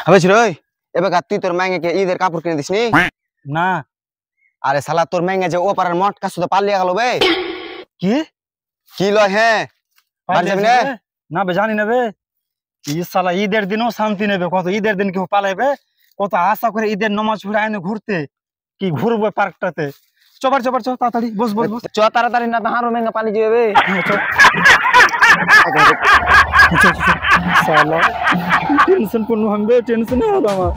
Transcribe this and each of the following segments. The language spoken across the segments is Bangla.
হবে ছিল ওই এবার তুই তোর মাইয়াকে ঈদের কাপড় কিনে দিসনি না। আরে শালা তোর মাইয়া যে ও পাড়ার মট কাছে তো পালিয়ে গেল বে কি কি লয় হ্যাঁ বাড়ি যাবি না না বে জানি না বে ই শালা ঈদের দিনও শান্তি নেবে কত ঈদের দিন কেউ পালাইবে কত আশা করে ঈদের নামাজ পড়ে আইনে ঘুরতে কি ঘুরবো পার্কটাতে চবার চবার চ তাড়াতাড়ি বস বস বস চ তাড়াতাড়ি না তাহারও মাইয়া পালিয়ে যাবে শালা টেনশন করলো আমি বে টেনশন হলো আমার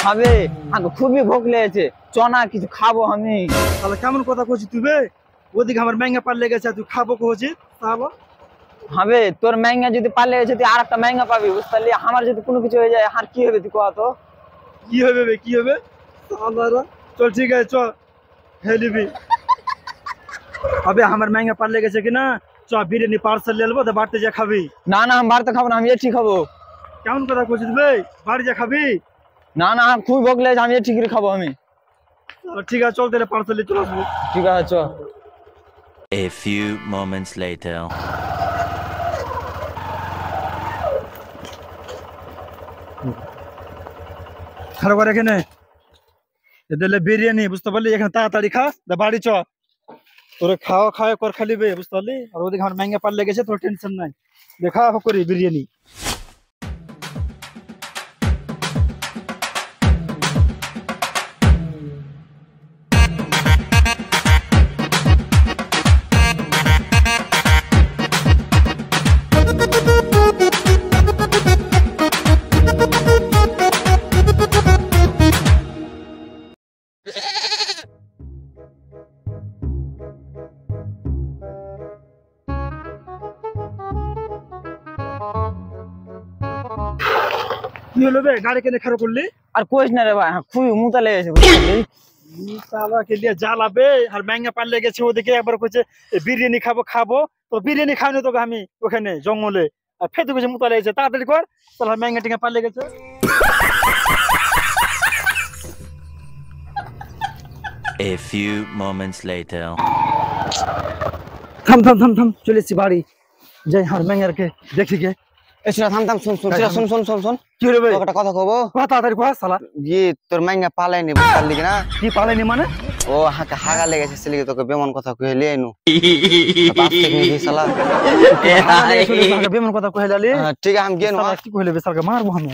খাবে আমাকে খুবই ভোগ লেগেছে চ না কিছু খাবো আমি। শালা কেমন কথা কইছিস তুই বে ওদিকে আমার ম্যাঙ্গা পাল্লে গেছে তুই খাবো কইছিস শালা হবে তোর ম্যাঙ্গা যদি পালে হয়েছে তুই আর একটা ম্যাঙ্গা পাবি বুঝতে পারলি আমার যদি কোনো কিছু হয়ে যায় আর কি হবে তুই কয়া তো কি হবে বে কি হবে শালারা চল ঠিক আছে চ হেলিবি আবে আমার ম্যাঙ্গা পাল্লে গেছে কিনা চ বিরিয়ানি পার্সেল নিয়ে নেবো তো বাড়তে যা খাবি। না না আমি বাড়িতে খাবো না আমি এটি খাবো। কেমন কথা কইছিস বে বাড়ি যা খাবি? না না খুবই ভোগ লেগেছে আমি এটি করে খাবো আমি। ঠিক আছে চল তাহলে পার্সেল নিয়ে চলে আসবো। ঠিক আছে চ। A few moments later. খারাপ করে এখানে এদের বিরিয়ানি বুঝতে পারলি এখানে তাড়াতাড়ি খা বাড়ি চ তোরে খাওয়া খাওয়া কর খালি বে বুঝতে পারলি আর ওদিকে আমার ম্যাঙ্গা পাল্লে গেছে তোর টেনশন নাই দেখা করি বিরিয়ানি। কি হলো বে গাড়ি কেনে খারাপ করলি? আর কোচ না রে ভাই খুবই মুতা লেগেছে বুঝতে পারলি শালাকে দিয়ে জ্বালাবে আর ম্যাঙ্গা পাল্লে গেছে ওদিকে একবার কইছে বিরিয়ানি খাবো খাবো তো বিরিয়ানি খাওয়ানো তোকে আমি ওখানে জঙ্গলে আর ফেতে গেছে মুতা লেগেছে তাড়াতাড়ি কর তাহলে ম্যাঙ্গা টিঙ্গা পাল্লে গেছে। A few moments later. থাম থাম থাম থাম চলে এসছি বাড়ি যাই আর ম্যাঙ্গারকে দেখি গে এছাড়া থাম থাম শুন শুন শুন শুন শুন শুন কি রে ভাই একটা কথা কবো তাড়াতাড়ি কর শালা জি তোর মাইয়া পালাইনি বুঝলি না কি পালাইনি মানে ও হাগা লেগেছে সেলিগে তোকে বেমন কথা কইলে লিয়ে নু শালা বেমন কথা কইলালি ঠিক আছে আমি গেন কি কইলে বেসালকে মারবো আমি